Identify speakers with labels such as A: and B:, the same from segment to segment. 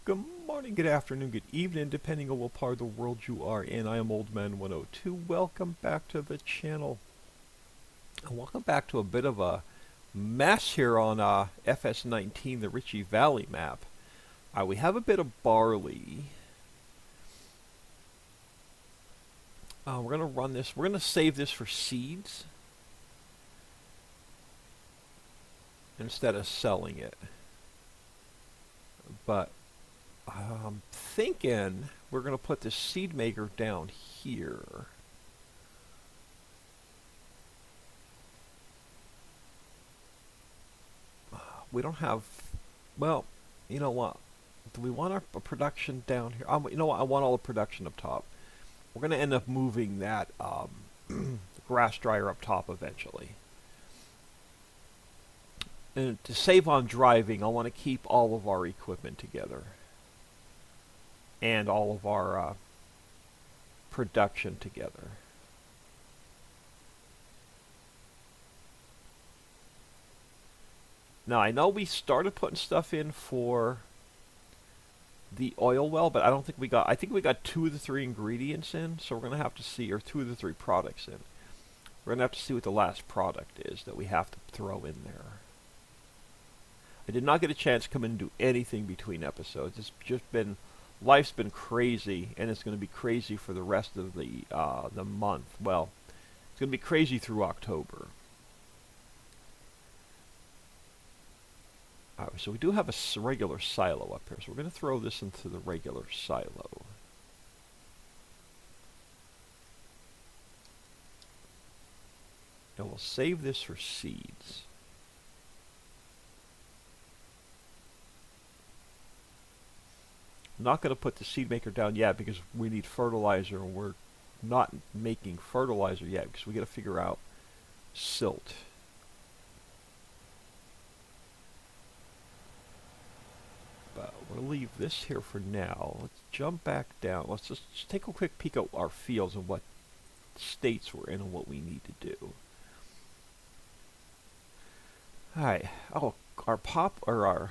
A: Good morning, good afternoon, good evening, depending on what part of the world you are in. I am Old Man 102. Welcome back to the channel. And welcome back to a bit of a mess here on FS19, the Ricci Valley map. We have a bit of barley. We're going to run this. We're going to save this for seeds instead of selling it. But I'm thinking we're going to put the seed maker down here. We don't have, well, you know what? Do we want our production down here? You know what? I want all the production up top. We're going to end up moving that grass dryer up top eventually. And to save on driving, I want to keep all of our equipment together. And all of our production together. Now, I know we started putting stuff in for the oil well, but I don't think we got, I think we got 2 of the 3 ingredients in, so we're going to have to see, or 2 of the 3 products in. We're going to have to see what the last product is that we have to throw in there. I did not get a chance to come in and do anything between episodes. It's just been, life's been crazy, and it's going to be crazy for the rest of the month. Well, it's going to be crazy through October. Alright, so we do have a regular silo up here, so we're going to throw this into the regular silo. And we'll save this for seeds. I'm not going to put the seed maker down yet because we need fertilizer, and we're not making fertilizer yet because we got to figure out silt. But we'll leave this here for now. Let's jump back down. Let's just take a quick peek at our fields and what states we're in and what we need to do. Alright. Oh, our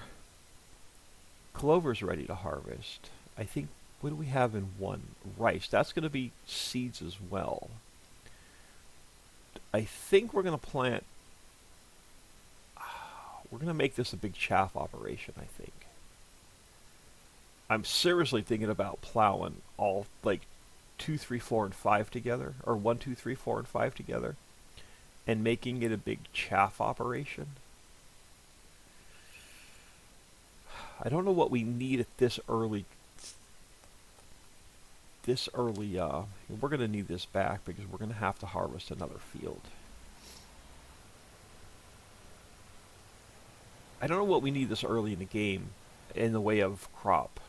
A: clover's ready to harvest. I think, what do we have in one? Rice. That's going to be seeds as well. I think we're going to plant, we're going to make this a big chaff operation, I think. I'm seriously thinking about plowing all, like, 2, 3, 4, and 5 together, or 1, 2, 3, 4, and 5 together, and making it a big chaff operation. I don't know what we need at this early. We're going to need this back because we're going to have to harvest another field. I don't know what we need this early in the game in the way of crop.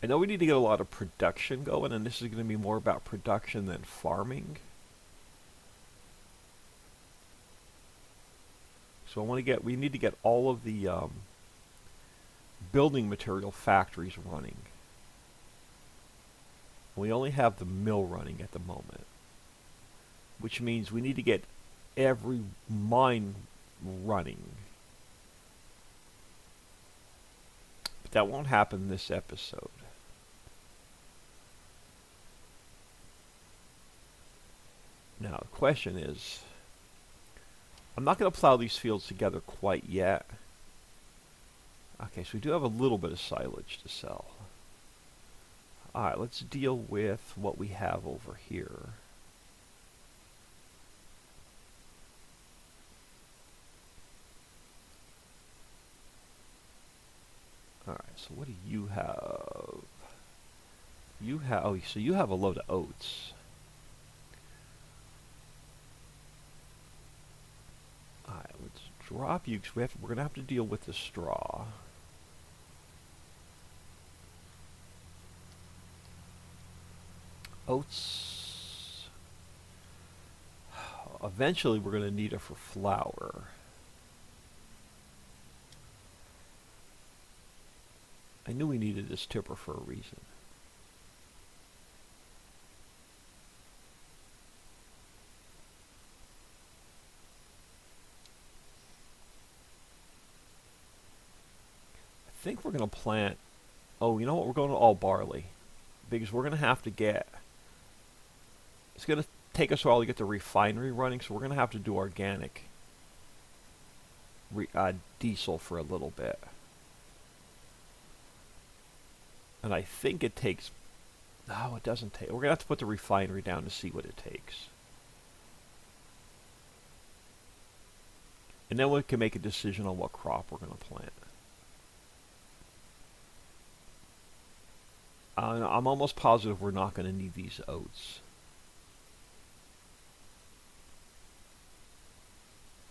A: I know we need to get a lot of production going, and this is going to be more about production than farming. So we need to get all of the building material factories running. We only have the mill running at the moment, which means we need to get every mine running. But that won't happen this episode. Now, the question is, I'm not going to plow these fields together quite yet. Okay, so we do have a little bit of silage to sell. Alright, let's deal with what we have over here. Alright, so what do you have? You have, oh, so you have a load of oats. Alright, let's drop you, because we're going to have to deal with the straw. Oats. Eventually we're going to need it for flour. I knew we needed this tipper for a reason. I think we're going to plant... Oh, you know what? We're going to all barley. Because we're going to have to get... It's going to take us a while to get the refinery running, so we're going to have to do organic diesel for a little bit. And I think it takes... No, it doesn't take... We're going to have to put the refinery down to see what it takes. And then we can make a decision on what crop we're going to plant. I'm almost positive we're not going to need these oats.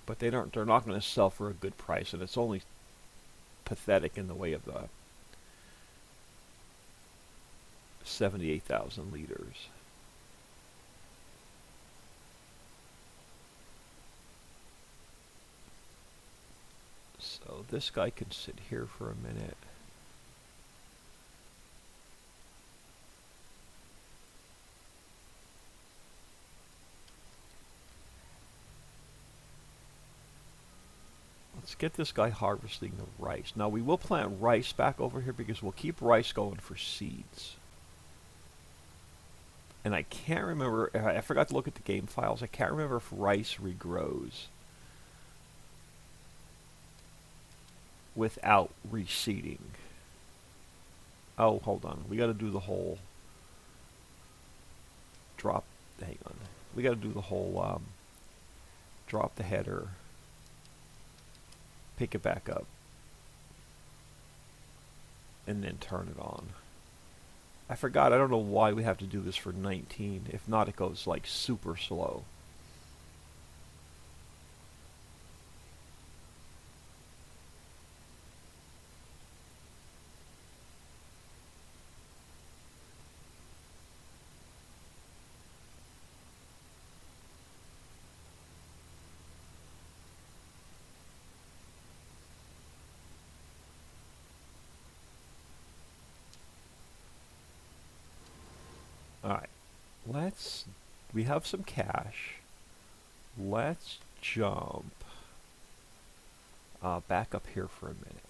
A: But they're not going to sell for a good price, and it's only pathetic in the way of the 78,000 liters. So this guy can sit here for a minute. Let's get this guy harvesting the rice. Now we will plant rice back over here because we'll keep rice going for seeds. And I can't remember, I forgot to look at the game files. I can't remember if rice regrows without reseeding. Oh, hold on. We got to do the whole drop. Hang on. We got to do the whole drop the header, pick it back up, and then turn it on. I forgot. I don't know why we have to do this for 19. If not, it goes like super slow. Alright, we have some cash. Let's jump back up here for a minute.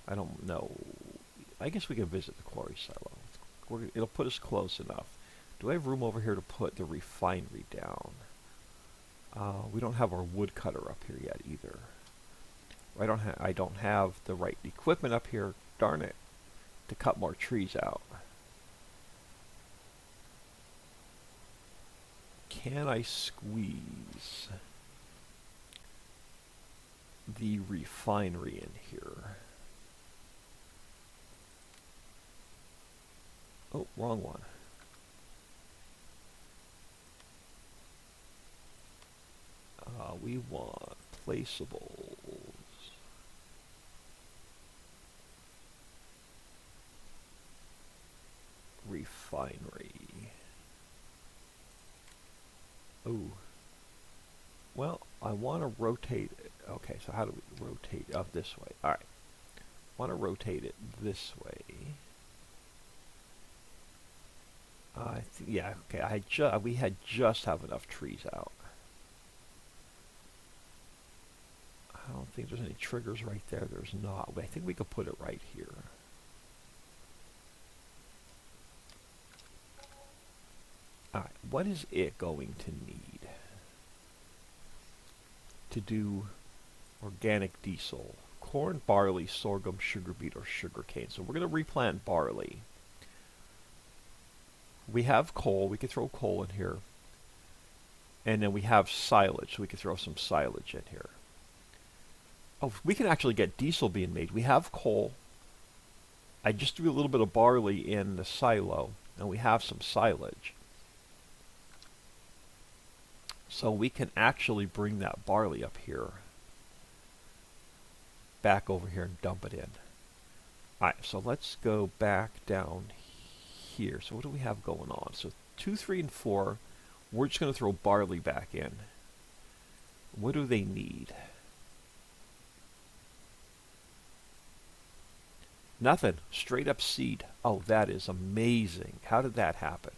A: I don't know. I guess we can visit the quarry silo. It'll put us close enough. Do I have room over here to put the refinery down? We don't have our woodcutter up here yet either. I don't have the right equipment up here, darn it, to cut more trees out. Can I squeeze the refinery in here? Oh, wrong one. We want placeables. Refinery. Ooh. Well, I want to rotate it. Okay, so how do we rotate up this way? All right. Want to rotate it this way. Yeah, okay. We had just have enough trees out. I don't think there's any triggers right there. There's not. I think we could put it right here. Alright, what is it going to need to do organic diesel? Corn, barley, sorghum, sugar beet, or sugar cane. So we're going to replant barley. We have coal. We could throw coal in here. And then we have silage, so we could throw some silage in here. Oh, we can actually get diesel being made. We have coal. I just threw a little bit of barley in the silo, and we have some silage. So we can actually bring that barley up here, back over here and dump it in. Alright, so let's go back down here. So what do we have going on? So 2, 3, and 4, we're just going to throw barley back in. What do they need? Nothing. Straight up seed. Oh, that is amazing. How did that happen?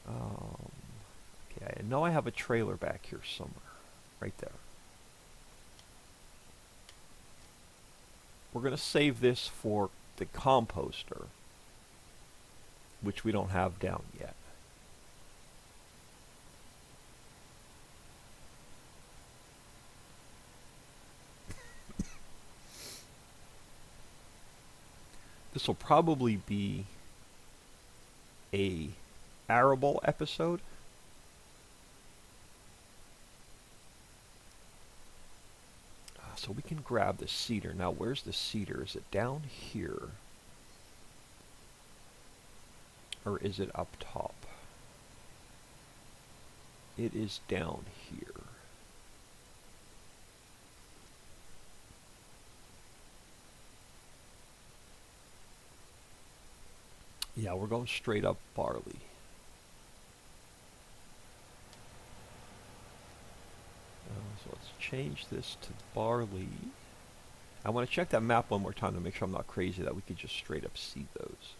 A: Okay, I know I have a trailer back here somewhere. Right there. We're going to save this for the composter, which we don't have down yet. This will probably be a arable episode. So we can grab the cedar. Now, where's the cedar? Is it down here? Or is it up top? It is down here. Yeah, we're going straight up barley. So let's change this to barley. I want to check that map one more time to make sure I'm not crazy that we could just straight up seed those.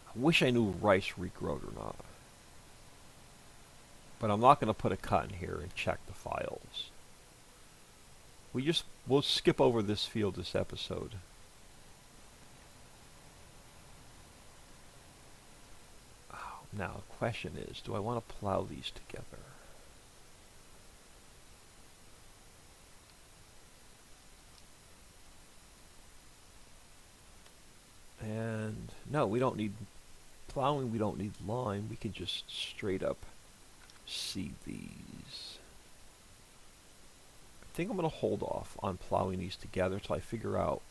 A: I wish I knew rice regrowed or not. But I'm not going to put a cut in here and check the files. We'll skip over this field this episode. Now, the question is, do I want to plow these together? And no, we don't need plowing, we don't need lime. We can just straight up seed these. I think I'm going to hold off on plowing these together till I figure out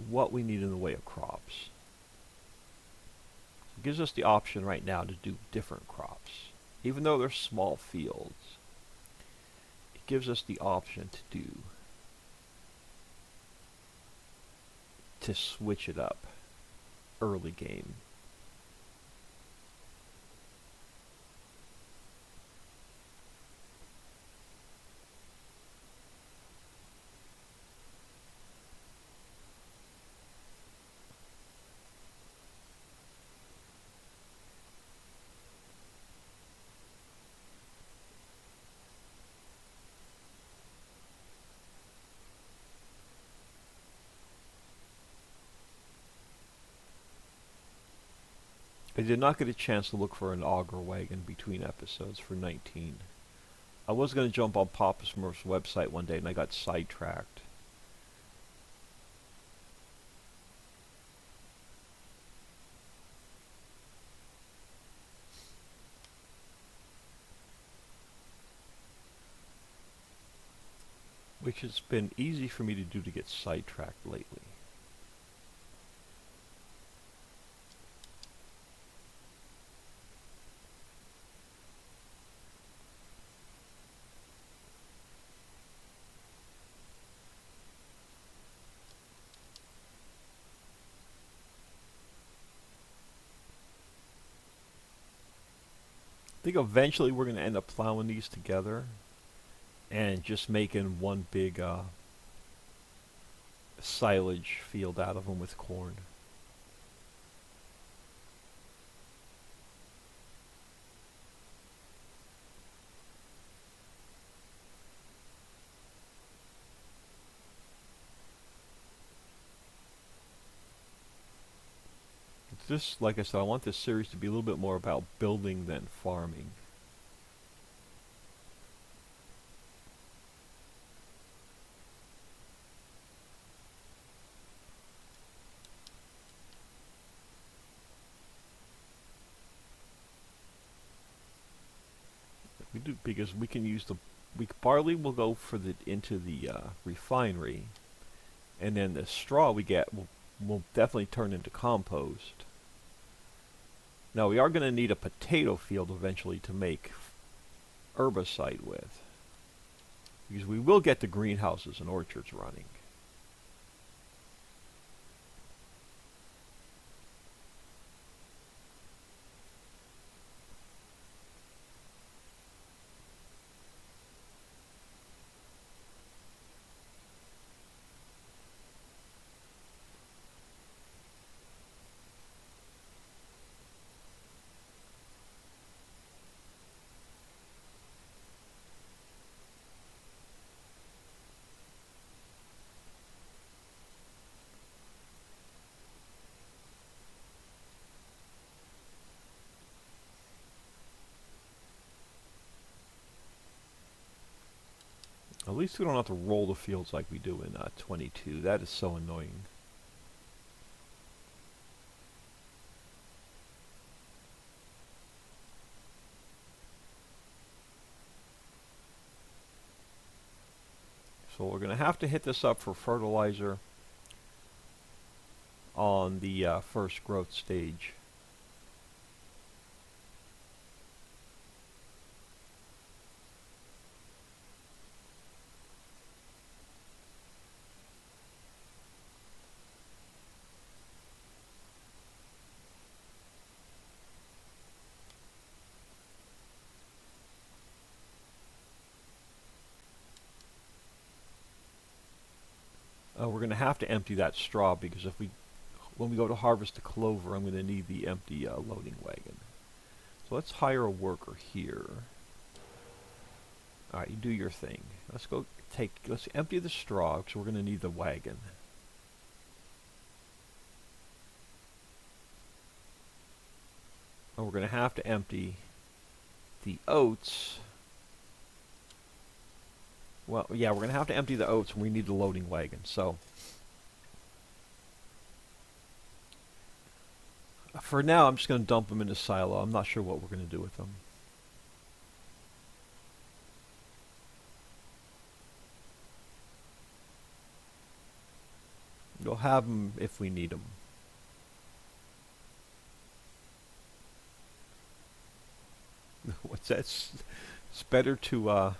A: what we need in the way of crops. It gives us the option right now to do different crops. Even though they're small fields, it gives us the option to switch it up early game. I did not get a chance to look for an auger wagon between episodes for 19. I was going to jump on Papa Smurf's website one day and I got sidetracked. Which has been easy for me to do to get sidetracked lately. I think eventually we're going to end up plowing these together and just making one big silage field out of them with corn. This, like I said, I want this series to be a little bit more about building than farming. We do, because we can use the barley will go for into the refinery, and then the straw we get will definitely turn into compost. Now we are going to need a potato field eventually to make herbicide with, because we will get the greenhouses and orchards running. At least we don't have to roll the fields like we do in 22. That is so annoying. So we're going to have to hit this up for fertilizer on the first growth stage. We're going to have to empty that straw because when we go to harvest the clover, I'm going to need the empty loading wagon. So let's hire a worker here. All right, you do your thing. Let's empty the straw because we're going to need the wagon. And we're going to have to empty the oats. Well, yeah, we're going to have to empty the oats and we need the loading wagon. So, for now, I'm just going to dump them in the silo. I'm not sure what we're going to do with them. We'll have them if we need them. What's that? It's better to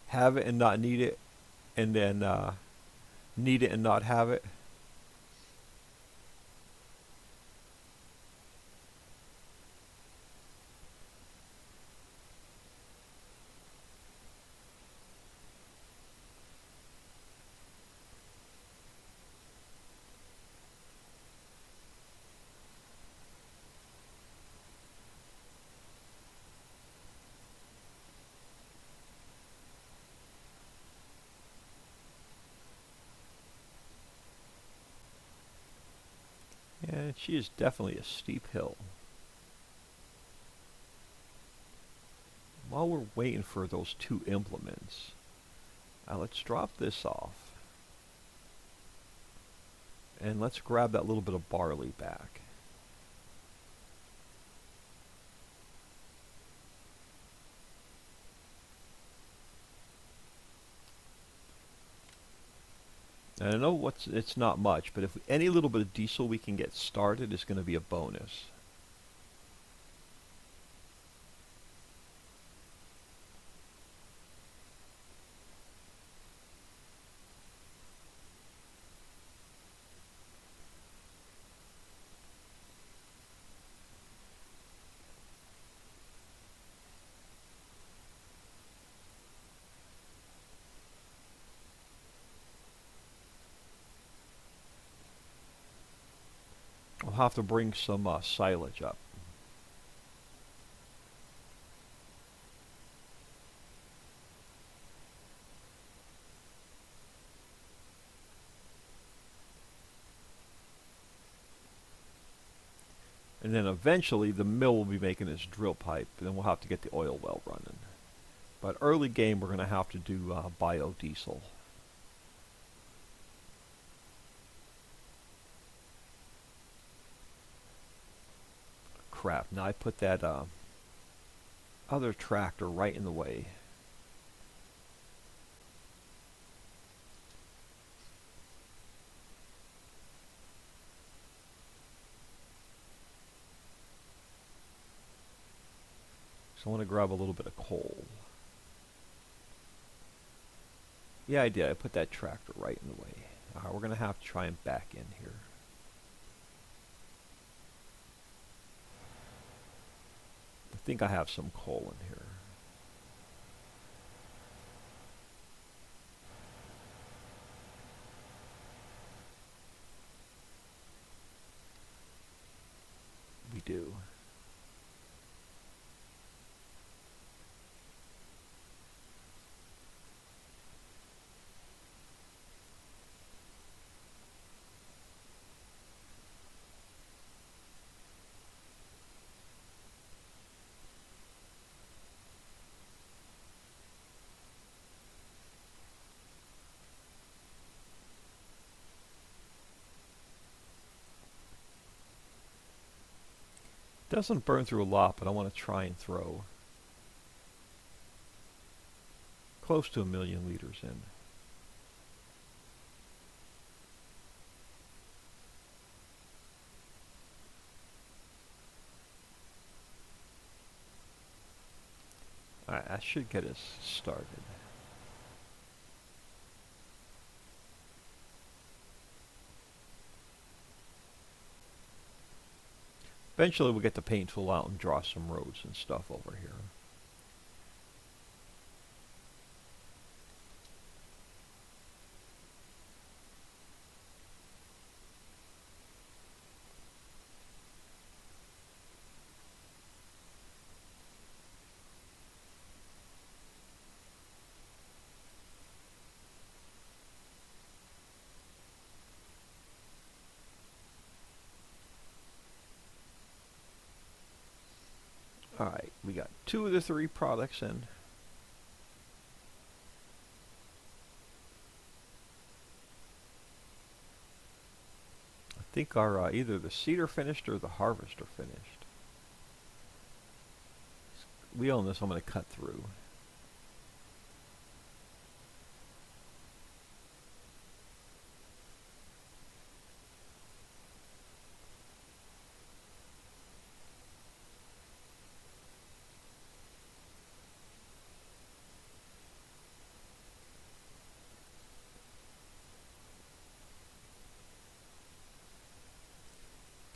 A: have it and not need it, and then need it and not have it. Yeah, she is definitely a steep hill. While we're waiting for those two implements, let's drop this off. And let's grab that little bit of barley back. And I know it's not much, but if any little bit of diesel we can get started is going to be a bonus. We'll have to bring some silage up. And then eventually the mill will be making its drill pipe, and then we'll have to get the oil well running. But early game we're going to have to do biodiesel. Crap, now I put that other tractor right in the way. So I want to grab a little bit of coal. Yeah, I did. I put that tractor right in the way. Alright, we're going to have to try and back in here. I think I have some coal in here. We do. Doesn't burn through a lot, but I want to try and throw close to 1,000,000 liters in. Alright, that should get us started. Eventually we'll get the paint tool out and draw some roads and stuff over here. Alright, we got 2 of the 3 products in. I think our either the seeder finished or the harvester finished. We own this, I'm going to cut through.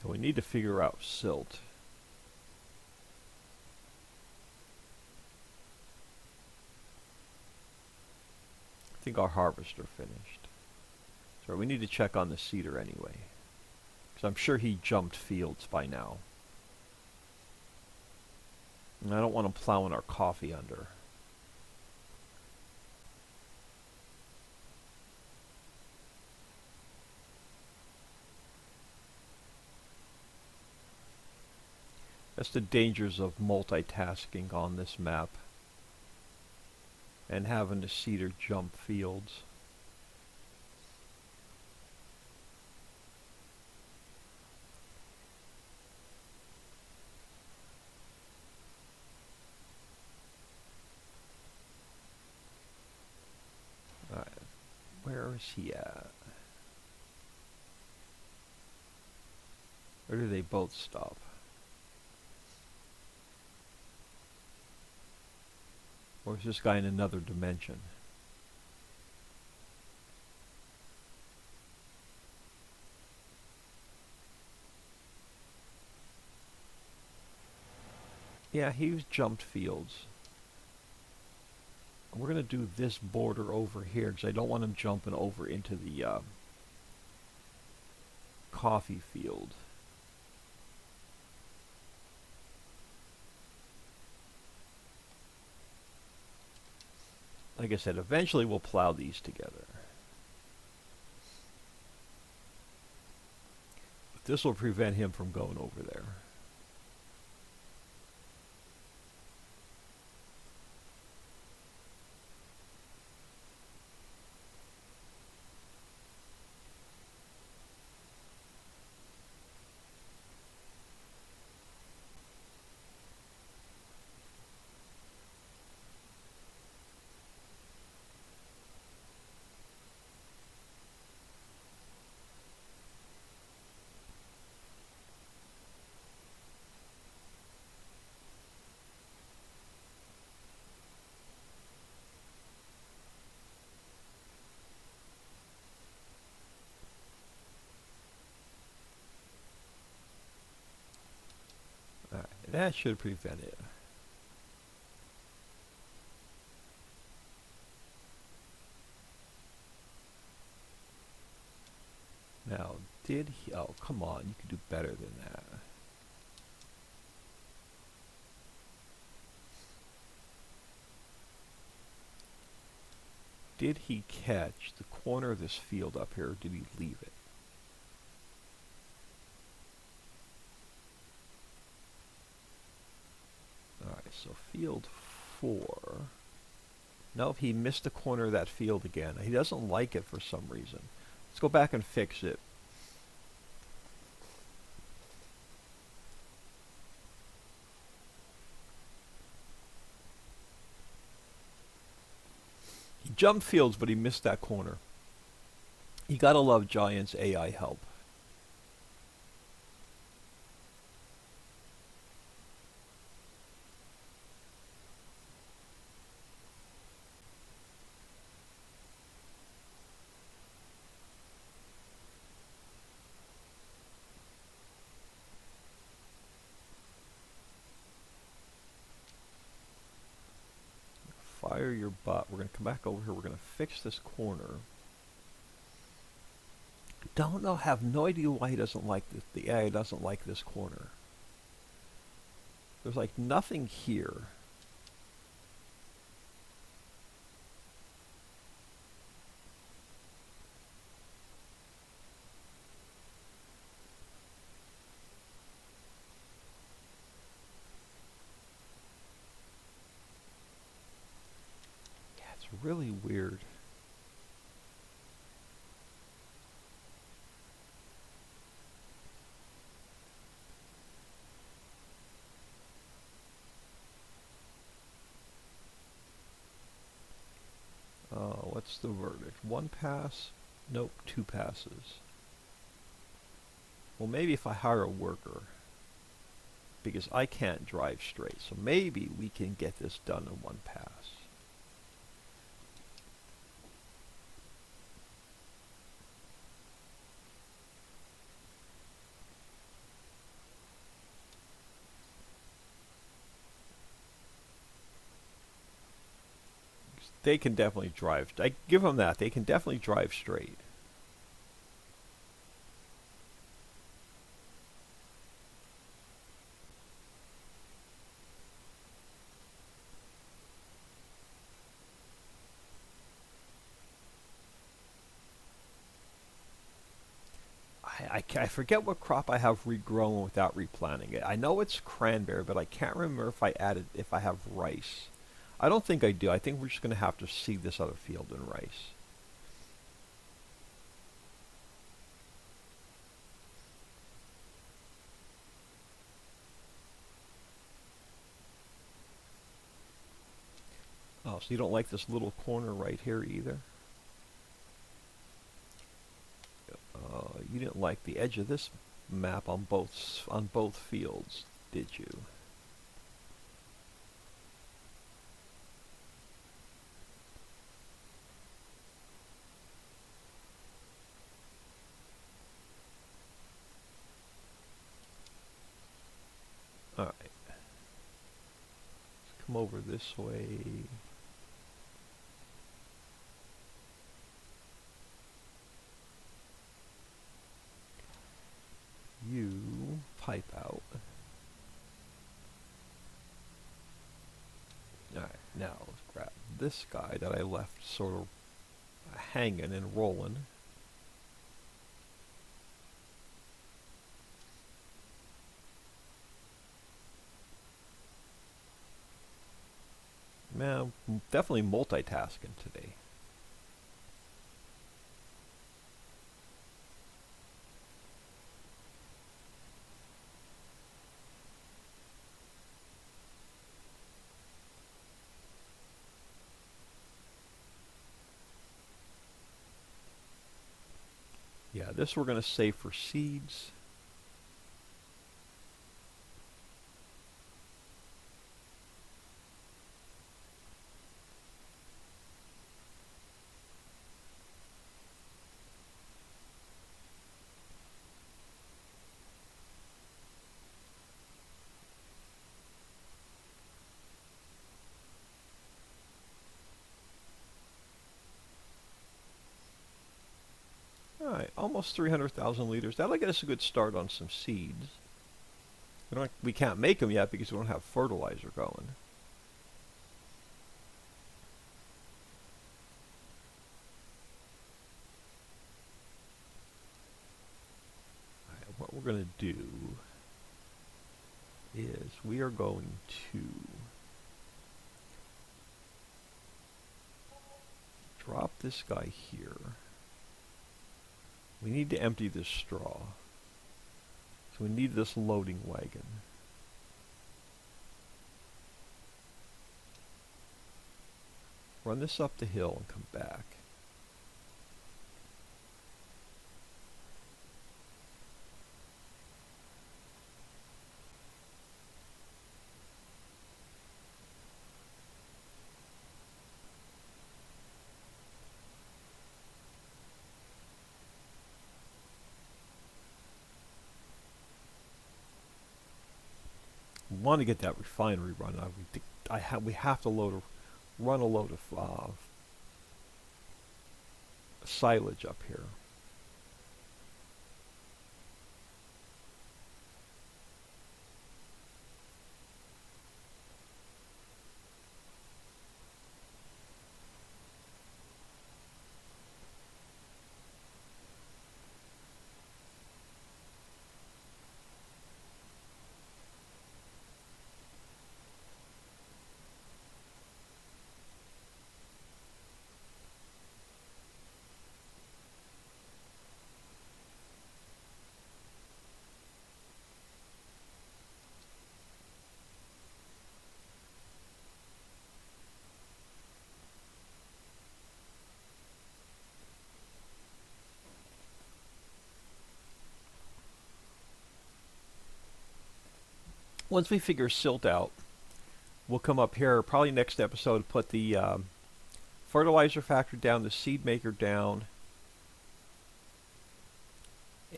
A: We need to figure out silt. I think our harvester finished. So we need to check on the seeder anyway, because I'm sure he jumped fields by now. And I don't want him plowing our coffee under. That's the dangers of multitasking on this map and having the seeder jump fields. Alright, where is he at? Where do they both stop? Or is this guy in another dimension? Yeah, he's jumped fields. We're going to do this border over here because I don't want him jumping over into the coffee field. Like I said, eventually we'll plow these together. But this will prevent him from going over there. That should prevent it. Now, did he... Oh, come on. You can do better than that. Did he catch the corner of this field up here, or did he leave it? Alright, so field 4. Nope, he missed the corner of that field again. He doesn't like it for some reason. Let's go back and fix it. jumped fields, but he missed that corner. You gotta love Giant's AI help. Fire your butt. We're going to come back over here. We're going to fix this corner. Don't know, have no idea why he doesn't like this. The AI doesn't like this corner. There's like nothing here. Yeah, it's really weird. What's the verdict? 1 pass? Nope, 2 passes. Well, maybe if I hire a worker, because I can't drive straight, so maybe we can get this done in 1 pass. They can definitely drive. I give them that. They can definitely drive straight. I forget what crop I have regrown without replanting it. I know it's cranberry, but I can't remember if I have rice. I don't think I do. I think we're just going to have to seed this other field in rice. Oh, so you don't like this little corner right here either? You didn't like the edge of this map on both fields, did you? Alright. Let's come over this way. You pipe out. Alright, now let's grab this guy that I left sort of hanging and rolling. Man, I'm definitely multitasking today. Yeah, this we're going to save for seeds. Alright, almost 300,000 liters. That'll get us a good start on some seeds. We can't make them yet because we don't have fertilizer going. Alright, what we're going to do is we are going to drop this guy here. We need to empty this straw. So we need this loading wagon. Run this up the hill and come back. Want to get that refinery run. We have to run a load of silage up here. Once we figure silt out, we'll come up here, probably next episode, put the fertilizer factory down, the seed maker down,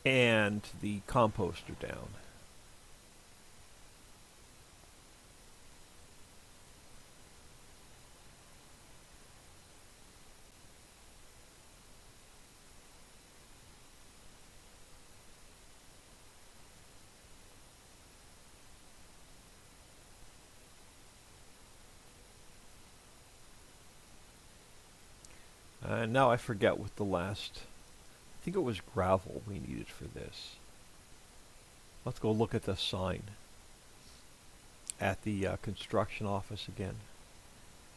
A: and the composter down. And now I forget what the last, I think it was gravel we needed for this. Let's go look at the sign at the construction office again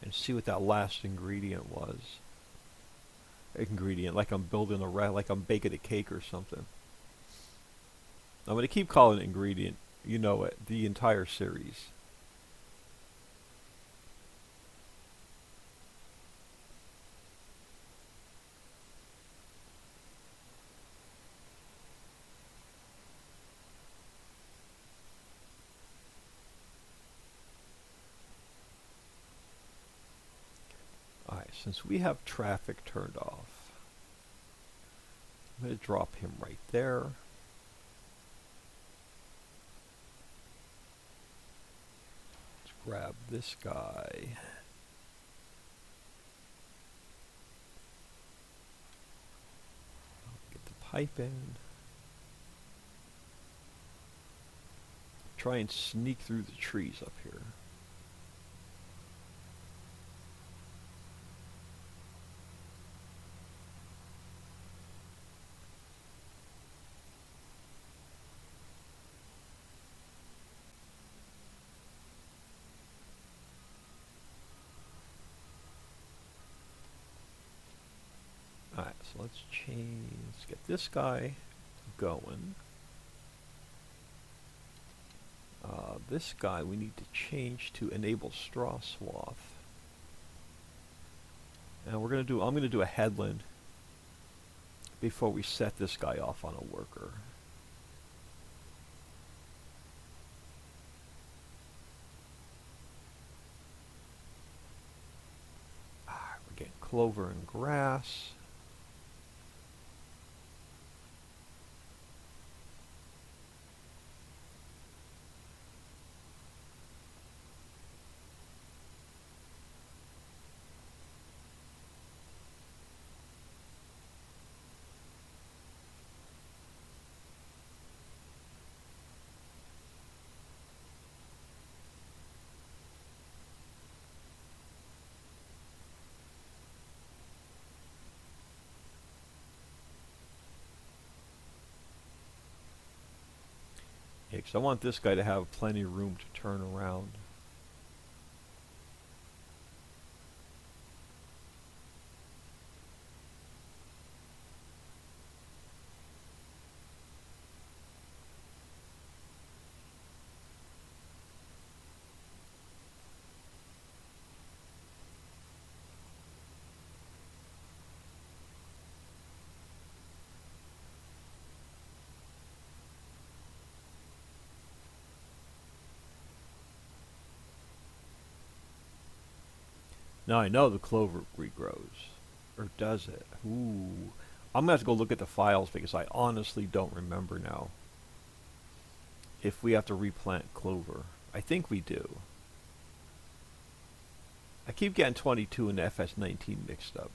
A: and see what that last ingredient was. Ingredient, like I'm building like I'm baking a cake or something. I'm going to keep calling it ingredient, you know it, the entire series. Alright, since we have traffic turned off, I'm going to drop him right there. Let's grab this guy. Get the pipe in. Try and sneak through the trees up here. Alright, so let's get this guy going. This guy we need to change to enable straw swath. And I'm gonna do a headland before we set this guy off on a worker. We're getting clover and grass. Yeah, 'cause I want this guy to have plenty of room to turn around. Now I know the clover regrows. Or does it? Ooh. I'm going to have to go look at the files because I honestly don't remember now if we have to replant clover. I think we do. I keep getting 22 and FS19 mixed up.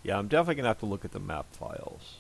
A: Yeah, I'm definitely going to have to look at the map files.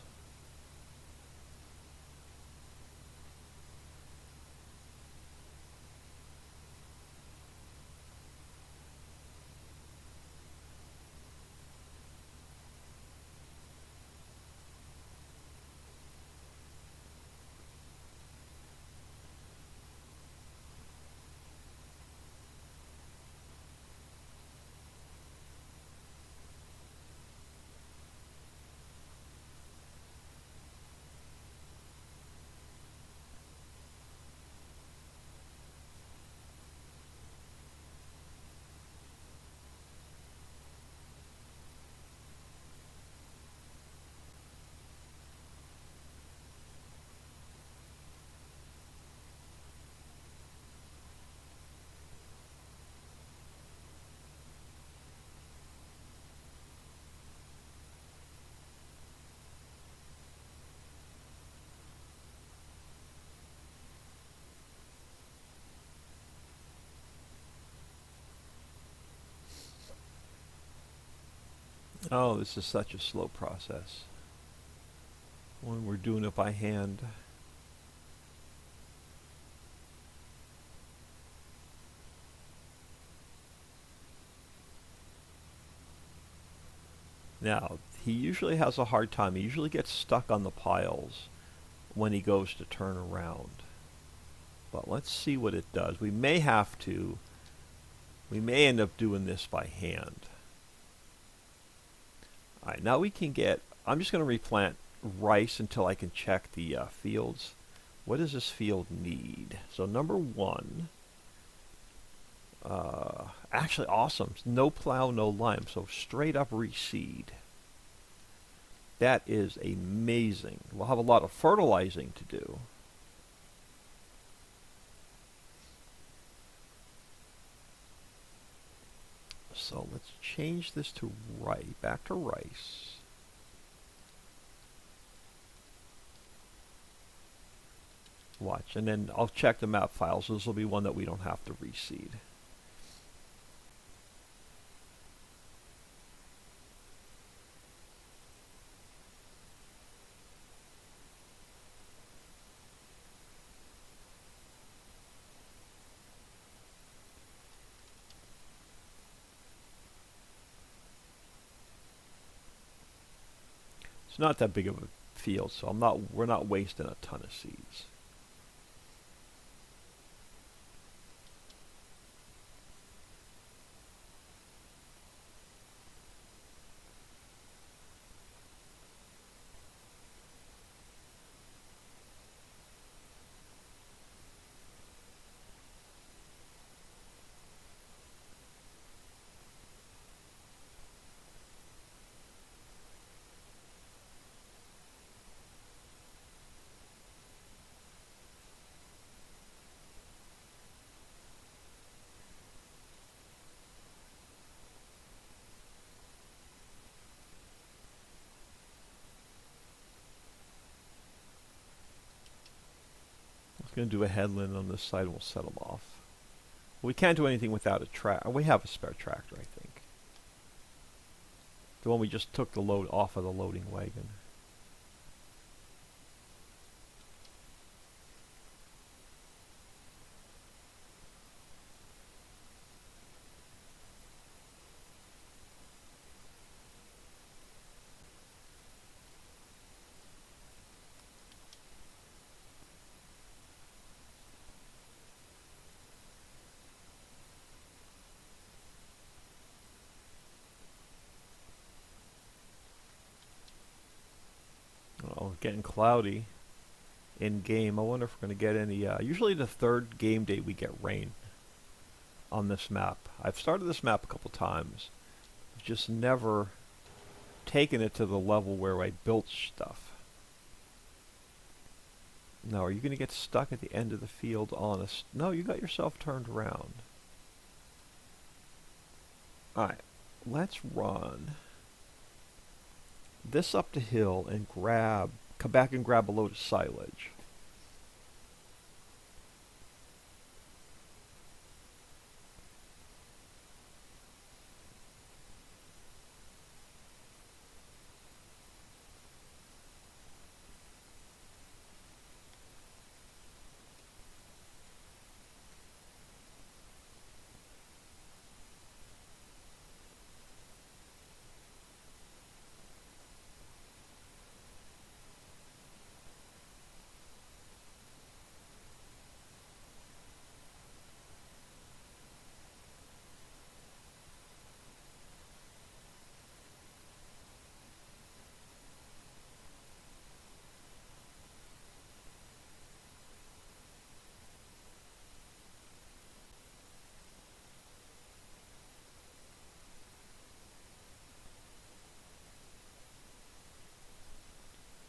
A: Oh, this is such a slow process when we're doing it by hand. Now, he usually has a hard time. He usually gets stuck on the piles when he goes to turn around. But let's see what it does. We may have to. We may end up doing this by hand. Alright, now we can get... I'm just going to replant rice until I can check the fields. What does this field need? So number 1... actually, awesome. No plow, no lime. So straight up reseed. That is amazing. We'll have a lot of fertilizing to do. So let's change this to rice. Back to rice. Watch, and then I'll check the map files. This will be one that we don't have to reseed. It's not that big of a field, so we're not wasting a ton of seeds. Going to do a headland on this side and we'll set them off. We can't do anything without a tractor. We have a spare tractor, I think. The one we just took the load off of the loading wagon. Oh, getting cloudy. in game. I wonder if we're going to get any. Usually the third game day we get rain on this map. I've started this map a couple times. I've just never taken it to the level where I built stuff. Now, are you going to get stuck at the end of the field on us? No, you got yourself turned around. Alright, let's run this up the hill and come back and grab a load of silage.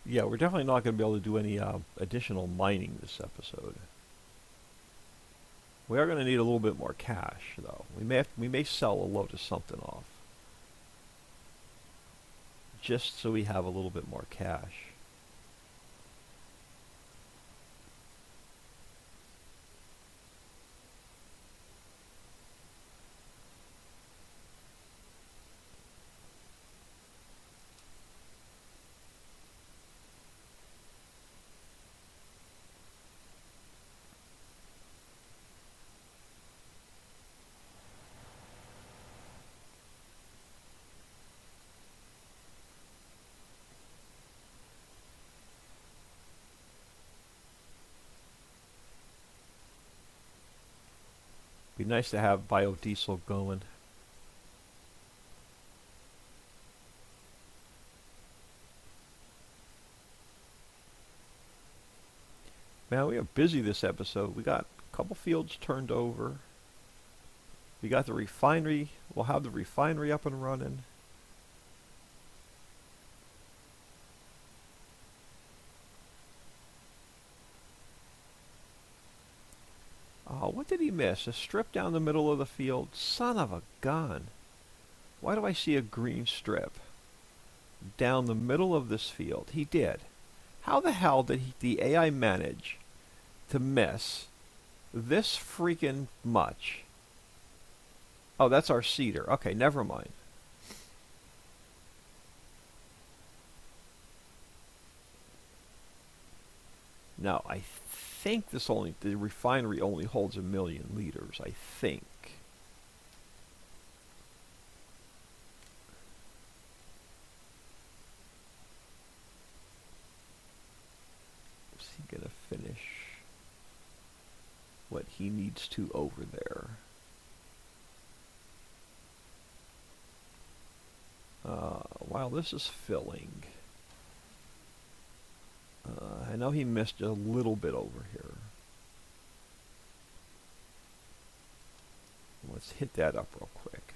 A: Yeah, we're definitely not going to be able to do any additional mining this episode. We are going to need a little bit more cash, though. We may sell a load of something off, just so we have a little bit more cash. Be nice to have biodiesel going. Man, we are busy this episode. We got a couple fields turned over. We got the refinery. We'll have the refinery up and running. Oh, what did he miss? A strip down the middle of the field? Son of a gun. Why do I see a green strip down the middle of this field? He did. How the hell did the AI manage to miss this freaking much? Oh, that's our cedar. Okay, never mind. Now, I think the refinery only holds 1,000,000 liters, I think. Is he gonna finish what he needs to over there? While this is filling, I know he missed a little bit over here. Let's hit that up real quick.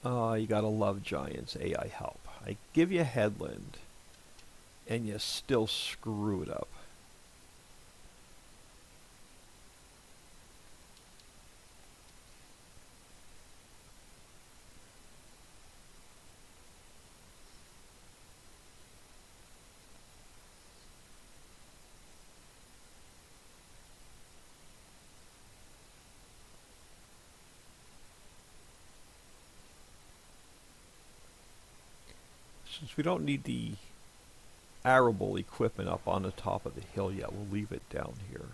A: You gotta love Giants AI help. I give you Headland, and you still screw it up. Since we don't need the arable equipment up on the top of the hill yet, we'll leave it down here.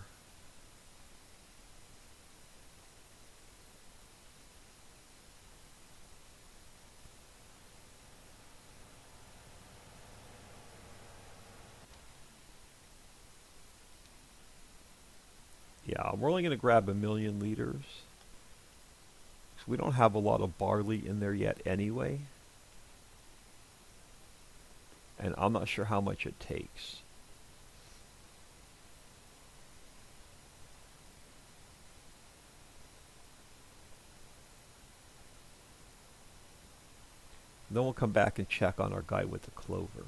A: Yeah, we're only going to grab 1,000,000 liters. So we don't have a lot of barley in there yet anyway. and I'm not sure how much it takes. Then we'll come back and check on our guy with the clover.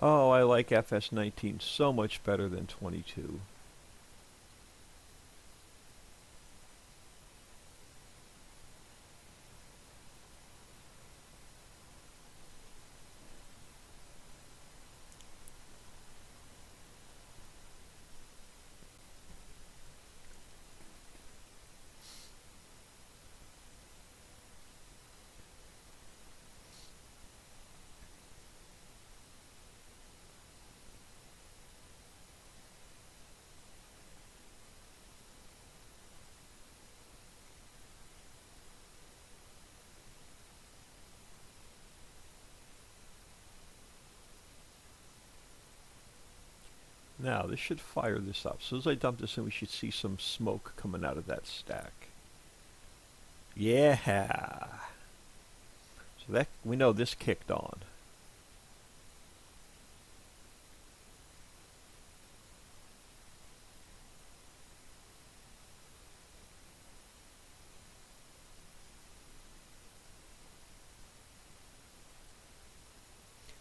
A: Oh, I like FS19 so much better than 22. Now, this should fire this up. As soon as I dump this in, we should see some smoke coming out of that stack. Yeah! So that we know this kicked on.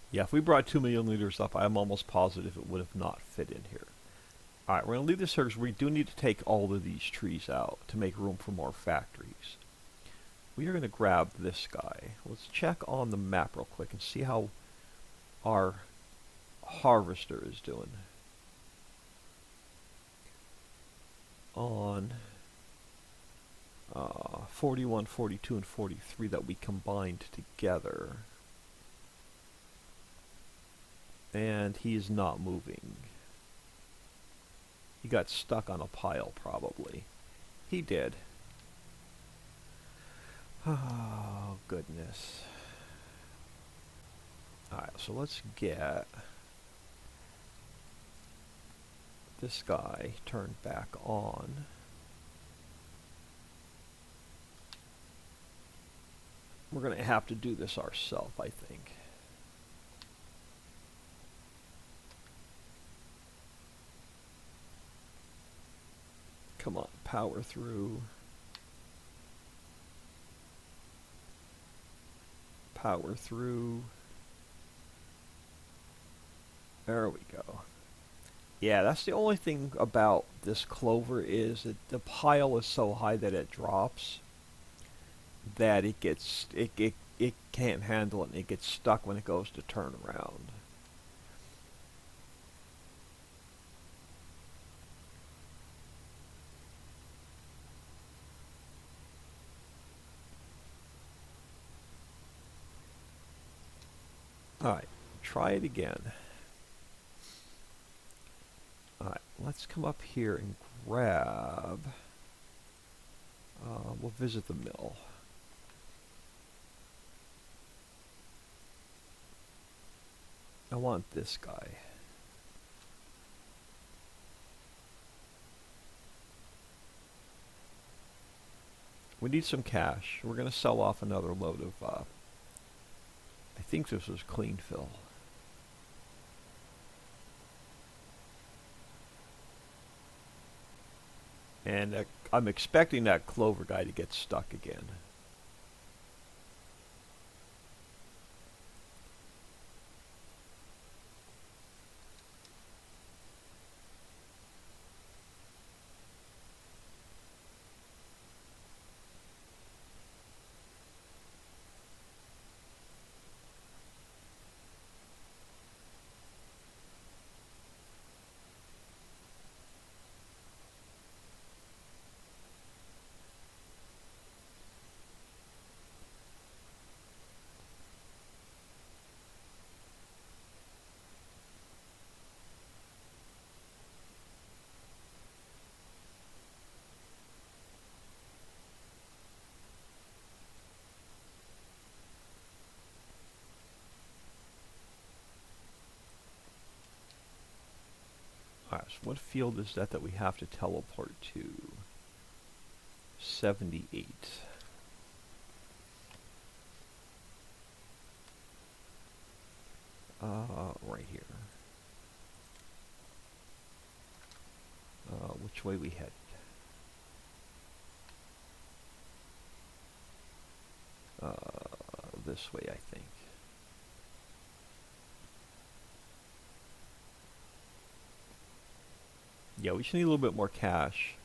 A: Yeah, if we brought 2 million liters up, I'm almost positive it would have not fit in here. Alright, we're going to leave this here because we do need to take all of these trees out to make room for more factories. We are going to grab this guy. Let's check on the map real quick and see how our harvester is doing. On 41, 42, and 43 that we combined together. And he is not moving. He got stuck on a pile, probably. He did. Oh, goodness. Alright, so let's get this guy turned back on. We're going to have to do this ourselves, I think. Come on, power through. Power through. There we go. Yeah, that's the only thing about this clover is that the pile is so high that it drops. That it can't handle it and it gets stuck when it goes to turn around. Alright, try it again. Alright, let's come up here and grab... we'll visit the mill. I want this guy. We need some cash. We're going to sell off another load of... I think this was clean fill. And I'm expecting that clover guy to get stuck again. So what field is that we have to teleport to? 78. Right here. Which way we head? This way, I think. Yeah, we just need a little bit more cash.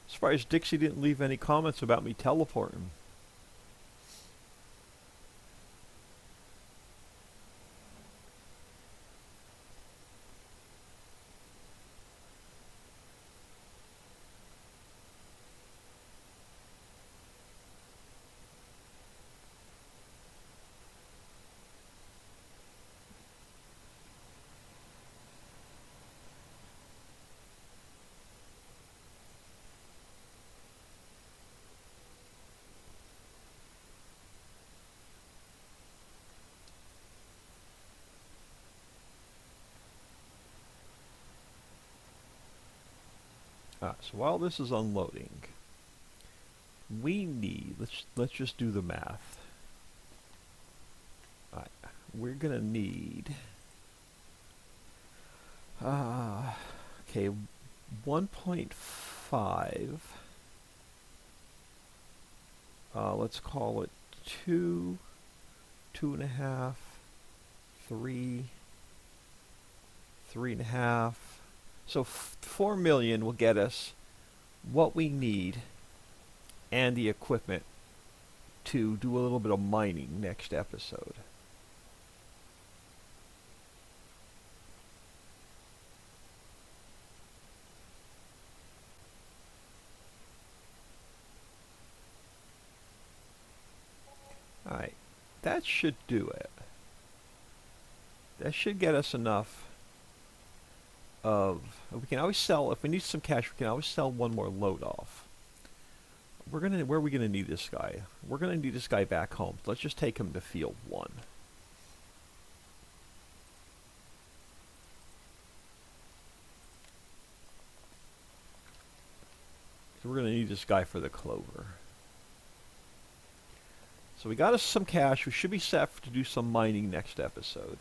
A: Surprised Dixie didn't leave any comments about me teleporting. So while this is unloading, we need, let's just do the math. We're gonna need okay, 1.5, let's call it 2, 2.5, 3, 3.5. So 4 million will get us what we need and the equipment to do a little bit of mining next episode. Alright, that should do it. That should get us enough of, we can always sell, if we need some cash, we can always sell one more load off. Where are we gonna need this guy? We're gonna need this guy back home. Let's just take him to field 1. So we're gonna need this guy for the clover. So we got us some cash. We should be set to do some mining next episode.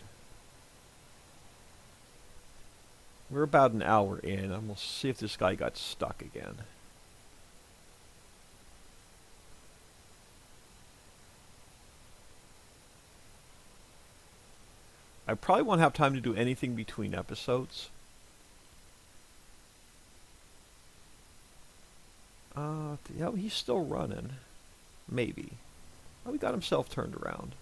A: We're about an hour in, and we'll see if this guy got stuck again. I probably won't have time to do anything between episodes. Yeah, he's still running. Maybe. Oh, he got himself turned around.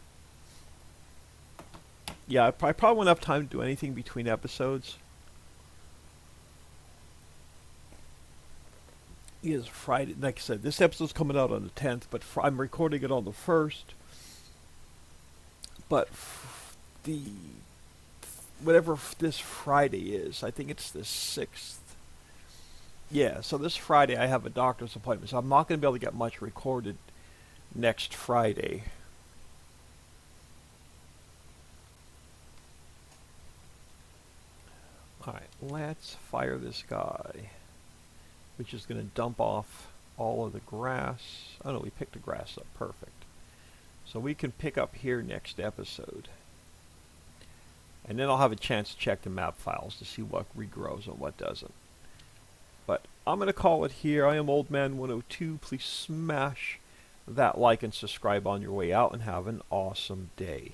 A: Yeah, I probably won't have time to do anything between episodes. It is Friday. Like I said, this episode's coming out on the 10th, but I'm recording it on the 1st. But whatever this Friday is, I think it's the 6th. Yeah, so this Friday I have a doctor's appointment, so I'm not going to be able to get much recorded next Friday. Alright, let's fire this guy, which is going to dump off all of the grass. Oh no, we picked the grass up. Perfect. So we can pick up here next episode. And then I'll have a chance to check the map files to see what regrows and what doesn't. But I'm going to call it here. I am OldMan102. Please smash that like and subscribe on your way out and have an awesome day.